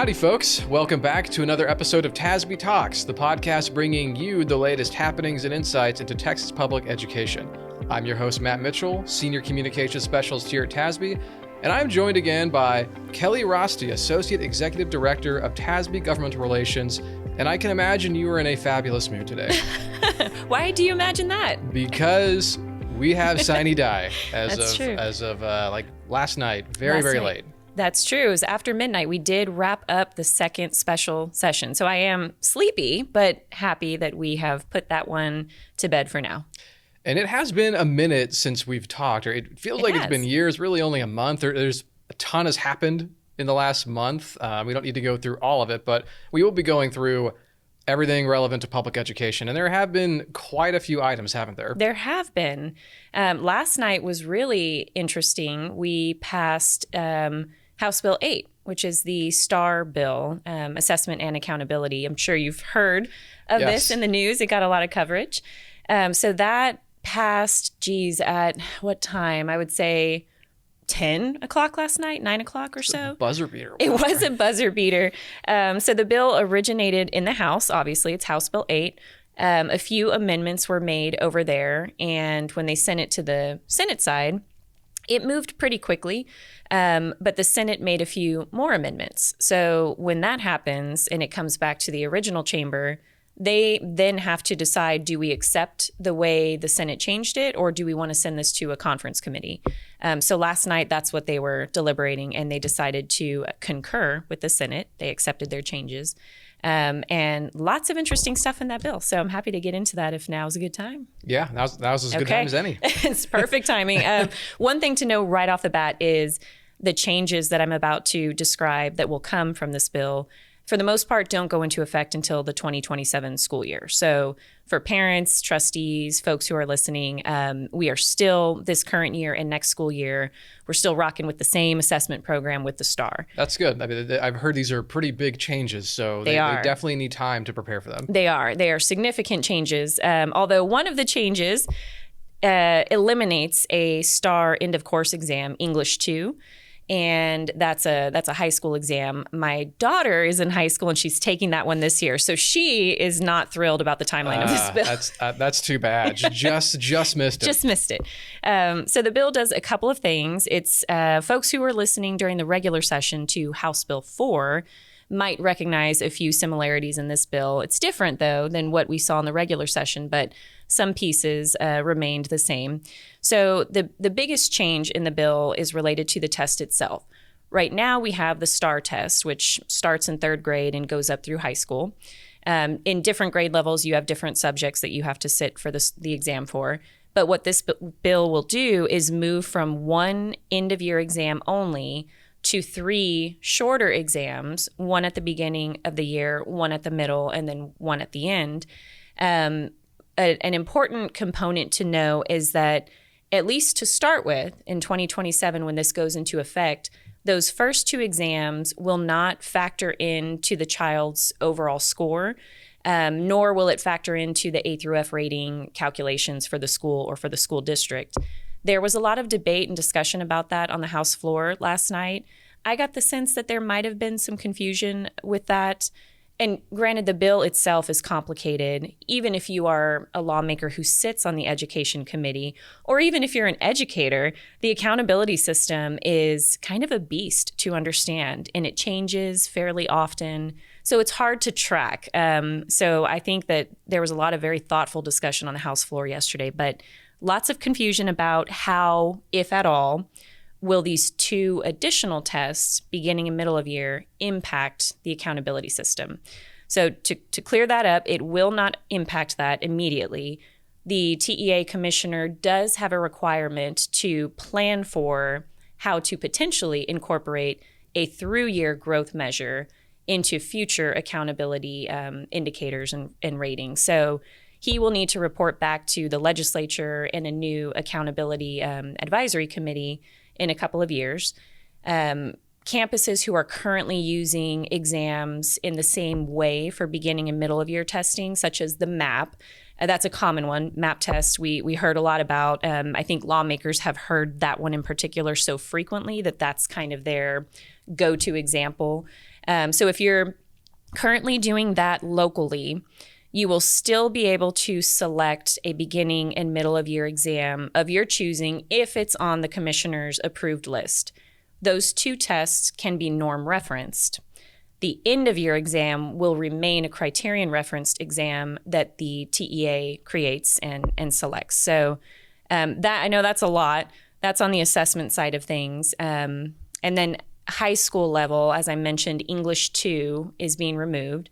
Howdy, folks. Welcome back to another episode of TASB Talks, the podcast bringing you the latest happenings and insights into Texas public education. I'm your host, Matt Mitchell, Senior Communications Specialist here at TASB, and I'm joined again by Kelly Rasti, Associate Executive Director of TASB Governmental Relations, and I can imagine you are in a fabulous mood today. Why do you imagine that? Because we have sine die as true. of last night, very late. That's true. It was after midnight. We did wrap up the second special session. So I am sleepy, but happy that we have put that one to bed for now. And it has been a minute since we've talked, or it feels like it's been years, really only a month. There's a ton has happened in the last month. We don't need to go through all of it, but we will be going through everything relevant to public education. And there have been quite a few items, haven't there? There have been. Last night was really interesting. We passed House Bill 8, which is the STAR bill, Assessment and Accountability. I'm sure you've heard of this in the news. It got a lot of coverage. So that passed, at what time? I would say 10 o'clock last night, 9 o'clock or so. Buzzer beater. It was a buzzer beater. So the bill originated in the House, obviously. It's House Bill 8. A few amendments were made over there. And when they sent it to the Senate side, it moved pretty quickly, but the Senate made a few more amendments. So when that happens and it comes back to the original chamber, they then have to decide, do we accept the way the Senate changed it, or do we want to send this to a conference committee? So last night, that's what they were deliberating, and they decided to concur with the Senate. They accepted their changes. And lots of interesting stuff in that bill. So I'm happy to get into that if now's a good time. Yeah, that was as good time as any. It's perfect timing. One thing to know right off the bat is the changes that I'm about to describe that will come from this bill, for the most part, don't go into effect until the 2027 school year. So for parents, trustees, folks who are listening, we are still this current year and next school year, we're still rocking with the same assessment program with the STAR. That's good. I mean, I've heard these are pretty big changes, so they definitely need time to prepare for them. They are significant changes. Although one of the changes eliminates a STAR end of course exam, English 2. And that's a high school exam. My daughter is in high school and she's taking that one this year. So she is not thrilled about the timeline of this bill. That's too bad. Just missed it. Just missed it. So the bill does a couple of things. It's folks who were listening during the regular session to House Bill 4 might recognize a few similarities in this bill. It's different, though, than what we saw in the regular session, but some pieces remained the same. So the biggest change in the bill is related to the test itself. Right now, we have the STAR test, which starts in third grade and goes up through high school. In different grade levels, you have different subjects that you have to sit for the exam for. But what this bill will do is move from one end-of-year exam only to 3 shorter exams, one at the beginning of the year, one at the middle, and then one at the end. An important component to know is that, at least to start with, in 2027, when this goes into effect, those first 2 exams will not factor into the child's overall score, nor will it factor into the A through F rating calculations for the school or for the school district. There was a lot of debate and discussion about that on the House floor last night. I got the sense that there might have been some confusion with that. And granted, the bill itself is complicated. Even if you are a lawmaker who sits on the education committee, or even if you're an educator, the accountability system is kind of a beast to understand, and it changes fairly often. So it's hard to track. So I think that there was a lot of very thoughtful discussion on the House floor yesterday, but lots of confusion about how, if at all, will these 2 additional tests beginning in middle of year impact the accountability system. So to clear that up, it will not impact that immediately. The TEA commissioner does have a requirement to plan for how to potentially incorporate a through-year growth measure into future accountability indicators and ratings. So he will need to report back to the legislature and a new accountability advisory committee in a couple of years. Campuses who are currently using exams in the same way for beginning and middle of year testing, such as the MAP, that's a common one. MAP test, we heard a lot about. I think lawmakers have heard that one in particular so frequently that that's kind of their go-to example. So if you're currently doing that locally, you will still be able to select a beginning and middle of year exam of your choosing if it's on the commissioner's approved list. Those 2 tests can be norm referenced. The end of year exam will remain a criterion referenced exam that the TEA creates and selects. So that, I know that's a lot. That's on the assessment side of things. And then high school level, as I mentioned, English 2 is being removed.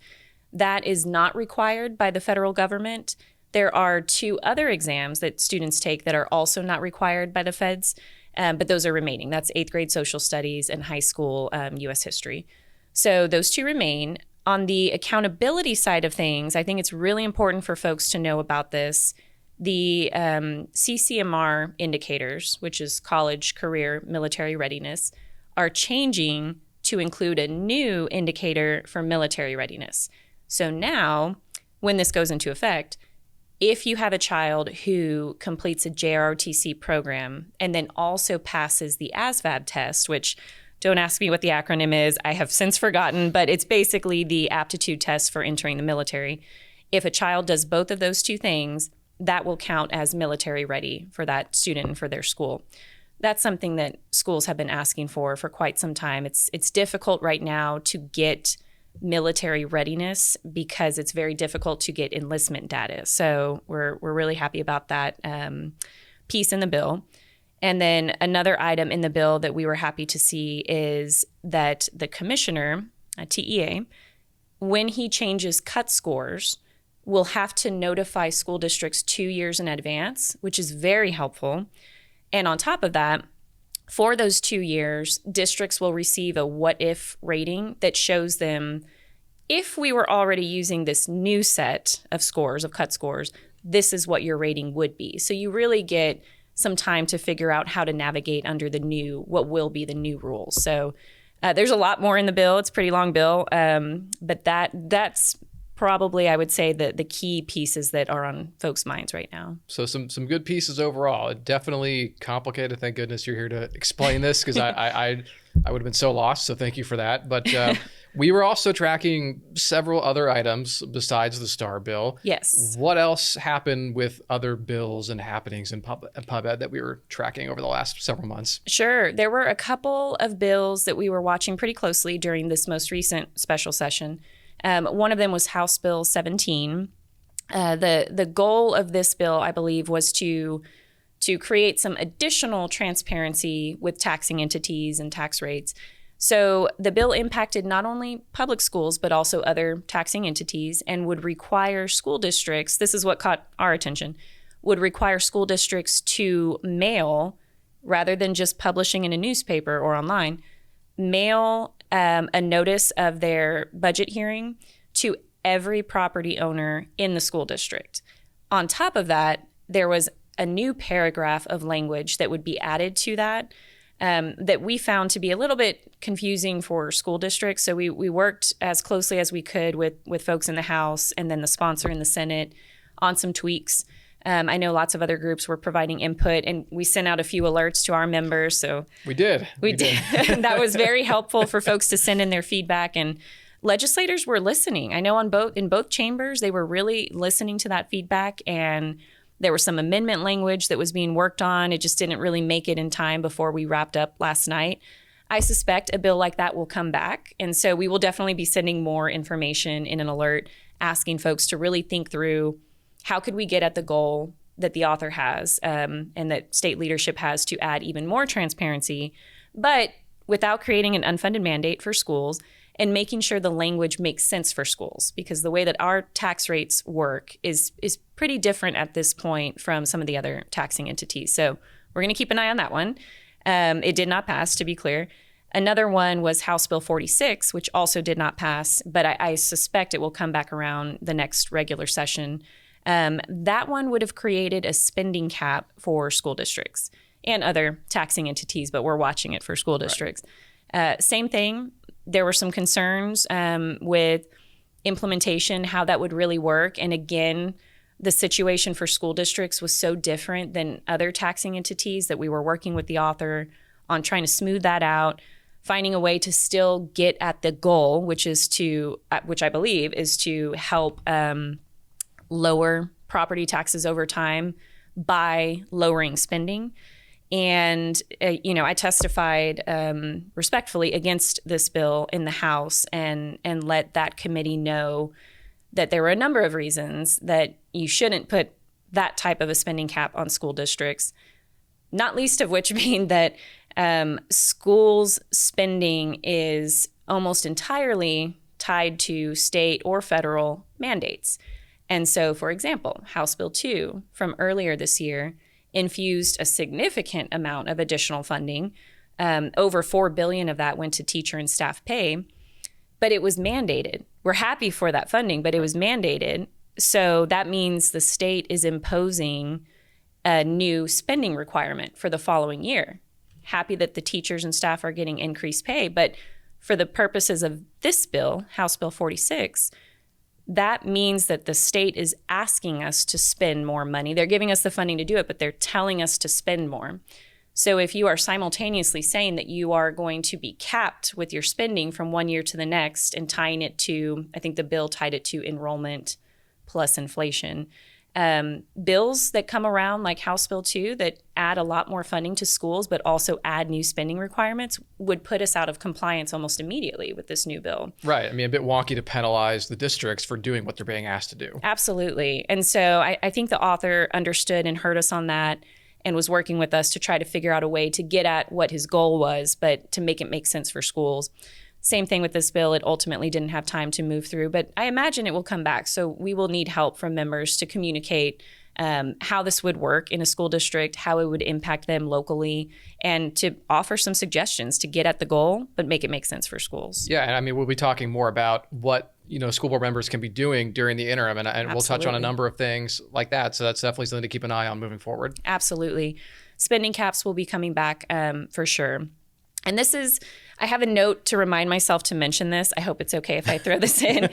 That is not required by the federal government. There are 2 other exams that students take that are also not required by the feds, but those are remaining. That's 8th grade social studies and high school U.S. history. So those 2 remain. On the accountability side of things, I think it's really important for folks to know about this. The CCMR indicators, which is college, career, military readiness, are changing to include a new indicator for military readiness. So now, when this goes into effect, if you have a child who completes a JROTC program and then also passes the ASVAB test, which don't ask me what the acronym is, I have since forgotten, but it's basically the aptitude test for entering the military. If a child does both of those 2 things, that will count as military ready for that student and for their school. That's something that schools have been asking for quite some time. It's difficult right now to get military readiness because it's very difficult to get enlistment data. So we're really happy about that piece in the bill. And then another item in the bill that we were happy to see is that the commissioner, TEA, when he changes cut scores, will have to notify school districts 2 years in advance, which is very helpful. And on top of that, for those 2 years, districts will receive a what-if rating that shows them, if we were already using this new set of scores, of cut scores, this is what your rating would be. So you really get some time to figure out how to navigate under what will be the new rules. So there's a lot more in the bill. It's a pretty long bill, but that's probably, I would say, the key pieces that are on folks' minds right now. So some good pieces overall. Definitely complicated. Thank goodness you're here to explain this, because I would have been so lost. So thank you for that. But we were also tracking several other items besides the STAR bill. Yes. What else happened with other bills and happenings in pub ed that we were tracking over the last several months? Sure. There were a couple of bills that we were watching pretty closely during this most recent special session. One of them was House Bill 17. The goal of this bill, I believe, was to create some additional transparency with taxing entities and tax rates. So the bill impacted not only public schools, but also other taxing entities, and would require school districts, this is what caught our attention, would require school districts to mail, rather than just publishing in a newspaper or online, mail a notice of their budget hearing to every property owner in the school district. On top of that, there was a new paragraph of language that would be added to that that we found to be a little bit confusing for school districts. So we worked as closely as we could with folks in the House and then the sponsor in the Senate on some tweaks. I know lots of other groups were providing input, and we sent out a few alerts to our members. So we did. That was very helpful for folks to send in their feedback, and legislators were listening. I know in both chambers, they were really listening to that feedback, and there was some amendment language that was being worked on. It just didn't really make it in time before we wrapped up last night. I suspect a bill like that will come back, and so we will definitely be sending more information in an alert, asking folks to really think through how could we get at the goal that the author has and that state leadership has to add even more transparency, but without creating an unfunded mandate for schools and making sure the language makes sense for schools, because the way that our tax rates work is pretty different at this point from some of the other taxing entities. So we're going to keep an eye on that one. It did not pass, to be clear. Another one was House Bill 46, which also did not pass, but I suspect it will come back around the next regular session. That one would have created a spending cap for school districts and other taxing entities, but we're watching it for school districts. Right. Same thing. There were some concerns with implementation, how that would really work. And again, the situation for school districts was so different than other taxing entities that we were working with the author on trying to smooth that out. finding a way to still get at the goal, which I believe is to help lower property taxes over time by lowering spending. And, I testified respectfully against this bill in the House and let that committee know that there were a number of reasons that you shouldn't put that type of a spending cap on school districts, not least of which being that schools spending is almost entirely tied to state or federal mandates. And so, for example, House Bill 2 from earlier this year infused a significant amount of additional funding. Over $4 billion of that went to teacher and staff pay, but it was mandated. We're happy for that funding, but it was mandated. So that means the state is imposing a new spending requirement for the following year. Happy that the teachers and staff are getting increased pay, but for the purposes of this bill, House Bill 46, that means that the state is asking us to spend more money. They're giving us the funding to do it, but they're telling us to spend more. So if you are simultaneously saying that you are going to be capped with your spending from one year to the next and tying it to, I think the bill tied it to enrollment plus inflation, bills that come around like House Bill 2 that add a lot more funding to schools but also add new spending requirements would put us out of compliance almost immediately with this new bill. Right. I mean, a bit wonky to penalize the districts for doing what they're being asked to do. Absolutely. And so I think the author understood and heard us on that and was working with us to try to figure out a way to get at what his goal was, but to make it make sense for schools. Same thing with this bill. It ultimately didn't have time to move through, but I imagine it will come back. So we will need help from members to communicate how this would work in a school district, how it would impact them locally, and to offer some suggestions to get at the goal, but make it make sense for schools. Yeah, and I mean, we'll be talking more about what school board members can be doing during the interim, and we'll touch on a number of things like that. So that's definitely something to keep an eye on moving forward. Absolutely. Spending caps will be coming back for sure. And this is, I have a note to remind myself to mention this. I hope it's okay if I throw this in.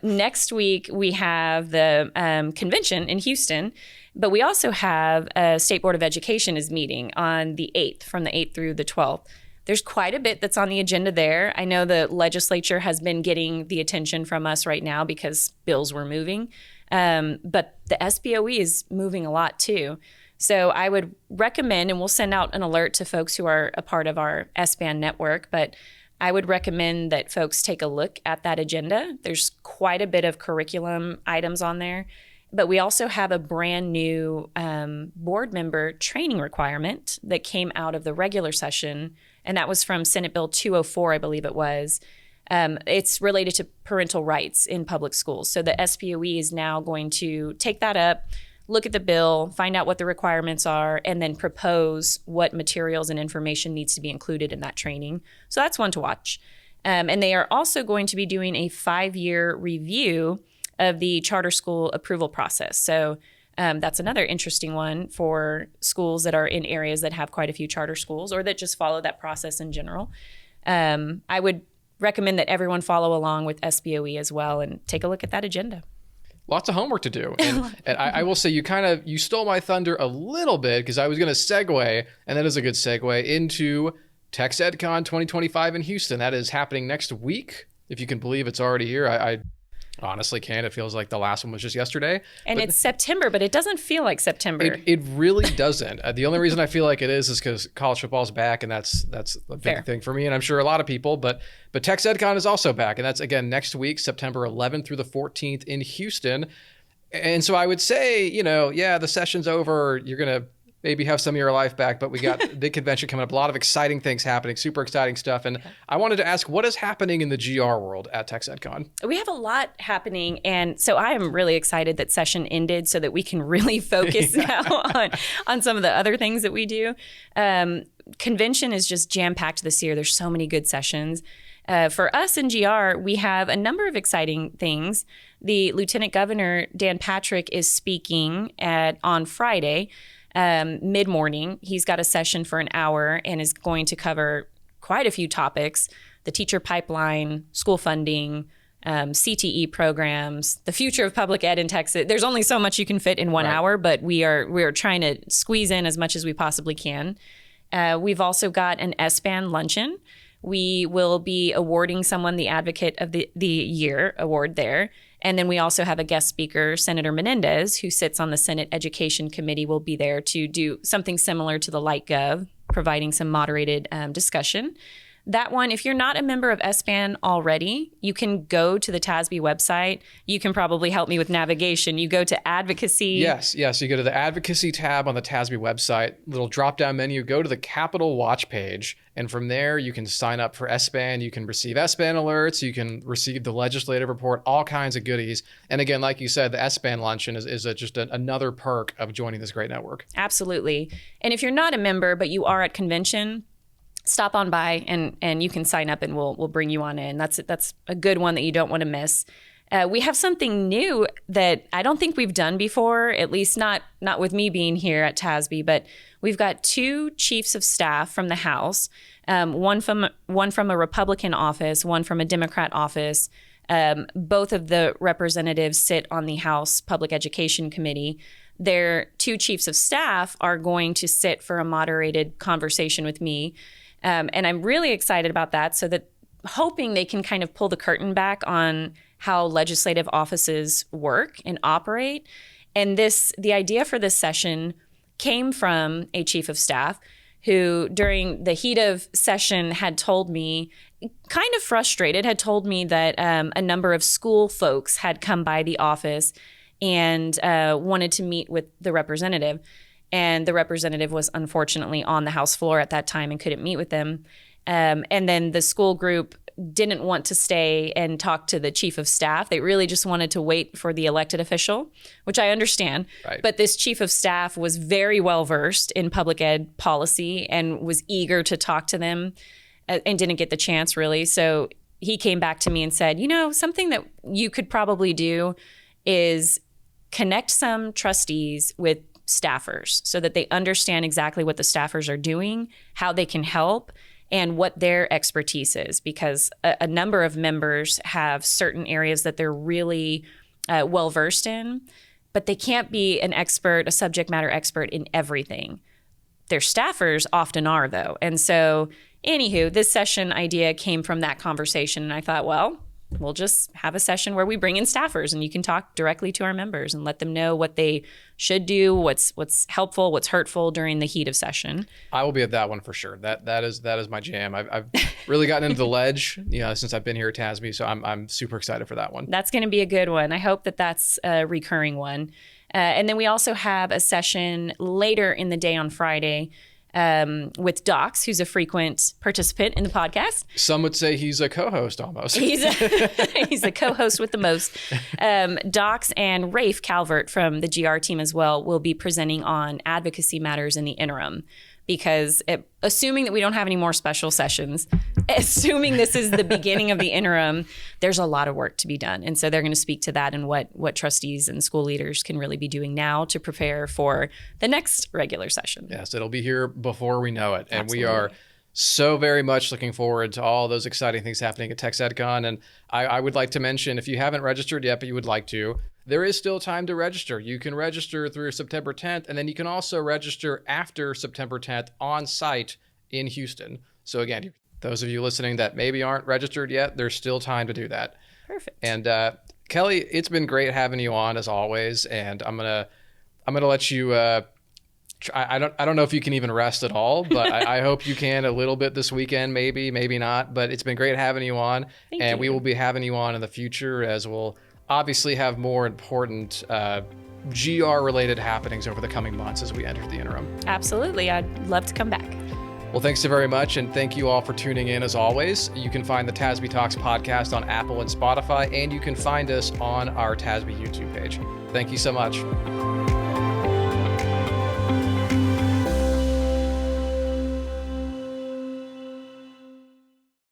Next week, we have the convention in Houston, but we also have a State Board of Education is meeting on the 8th, from the 8th through the 12th. There's quite a bit that's on the agenda there. I know the legislature has been getting the attention from us right now because bills were moving, but the SBOE is moving a lot too. So I would recommend, and we'll send out an alert to folks who are a part of our SBAN network, but I would recommend that folks take a look at that agenda. There's quite a bit of curriculum items on there, but we also have a brand new board member training requirement that came out of the regular session, and that was from Senate Bill 204, I believe it was. It's related to parental rights in public schools. So the SBOE is now going to take that up, look at the bill, find out what the requirements are, and then propose what materials and information needs to be included in that training. So that's one to watch. And they are also going to be doing a 5-year review of the charter school approval process. So that's another interesting one for schools that are in areas that have quite a few charter schools or that just follow that process in general. I would recommend that everyone follow along with SBOE as well and take a look at that agenda. Lots of homework to do. And I will say you stole my thunder a little bit because I was going to segue, and that is a good segue, into txEDCON 2025 in Houston. That is happening next week. If you can believe it's already here. I honestly can't. It feels like the last one was just yesterday. And it's September, but it doesn't feel like September. It really doesn't. The only reason I feel like it is because college football's back, and that's a big thing for me, and I'm sure a lot of people. But txEDCON is also back, and that's, again, next week, September 11th through the 14th in Houston. And so I would say, the session's over. You're going to maybe have some of your life back, but we got a big convention coming up, a lot of exciting things happening, super exciting stuff. And I wanted to ask, what is happening in the GR world at txEDCON? We have a lot happening. And so I am really excited that session ended so that we can really focus now on some of the other things that we do. Convention is just jam-packed this year. There's so many good sessions. For us in GR, we have a number of exciting things. The Lieutenant Governor, Dan Patrick, is speaking on Friday, mid-morning. He's got a session for an hour and is going to cover quite a few topics: the teacher pipeline, school funding, CTE programs, the future of public ed in Texas. There's only so much you can fit in 1 hour, but we are trying to squeeze in as much as we possibly can. We've also got an SBAN luncheon We will be awarding someone the Advocate of the Year award there. And then we also have a guest speaker, Senator Menendez, who sits on the Senate Education Committee, will be there to do something similar to the Light Gov, providing some moderated discussion. That one, if you're not a member of SBAN already, you can go to the TASB website. You can probably help me with navigation. You go to advocacy. Yes. You go to the advocacy tab on the TASB website, little drop-down menu, go to the Capitol Watch page, and from there you can sign up for SBAN. You can receive SBAN alerts. You can receive the legislative report, all kinds of goodies. And again, like you said, the SBAN luncheon is just another perk of joining this great network. Absolutely. And if you're not a member, but you are at convention, stop on by and you can sign up and we'll bring you on in. That's a good one that you don't want to miss. We have something new that I don't think we've done before, at least not with me being here at TASB, but we've got 2 chiefs of staff from the House, one from a Republican office, one from a Democrat office. Both of the representatives sit on the House Public Education Committee. Their 2 chiefs of staff are going to sit for a moderated conversation with me. And I'm really excited about that, so that hoping they can kind of pull the curtain back on how legislative offices work and operate. And the idea for this session came from a chief of staff who, during the heat of session, had told me, kind of frustrated, had told me that a number of school folks had come by the office and wanted to meet with the representative. And the representative was unfortunately on the House floor at that time and couldn't meet with them. And then the school group didn't want to stay and talk to the chief of staff. They really just wanted to wait for the elected official, which I understand. Right. But this chief of staff was very well versed in public ed policy and was eager to talk to them and didn't get the chance really. So he came back to me and said, something that you could probably do is connect some trustees with staffers so that they understand exactly what the staffers are doing, how they can help, and what their expertise is, because a number of members have certain areas that they're really well versed in, but they can't be a subject matter expert in everything. Their staffers often are, though. And so, anywho, this session idea came from that conversation, and I thought, well, we'll just have a session where we bring in staffers and you can talk directly to our members and let them know what they should do, what's helpful, what's hurtful during the heat of session. I will be at that one for sure. That is my jam. I've really gotten into the ledge, since I've been here at TASB, so I'm super excited for that one. That's going to be a good one. I hope that's a recurring one. And then we also have a session later in the day on Friday with Docs, who's a frequent participant in the podcast. Some would say he's a co-host almost. He's a co-host with the most. Docs and Rafe Calvert from the GR team as well will be presenting on advocacy matters in the interim. Because assuming that we don't have any more special sessions, assuming this is the beginning of the interim, there's a lot of work to be done. And so they're going to speak to that and what trustees and school leaders can really be doing now to prepare for the next regular session. Yes, it'll be here before we know it. And Absolutely. We are so very much looking forward to all those exciting things happening at txEDCON. And I would like to mention, if you haven't registered yet, but you would like to, there is still time to register. You can register through September 10th, and then you can also register after September 10th on site in Houston. So again, those of you listening that maybe aren't registered yet, there's still time to do that. Perfect. And Kelly, it's been great having you on as always. And I'm gonna let you. I don't know if you can even rest at all, but I hope you can a little bit this weekend, maybe not. But it's been great having you on, and we will be having you on in the future as we'll obviously have more important GR-related happenings over the coming months as we enter the interim. Absolutely. I'd love to come back. Well, thanks so very much, and thank you all for tuning in as always. You can find the TASB Talks podcast on Apple and Spotify, and you can find us on our TASB YouTube page. Thank you so much.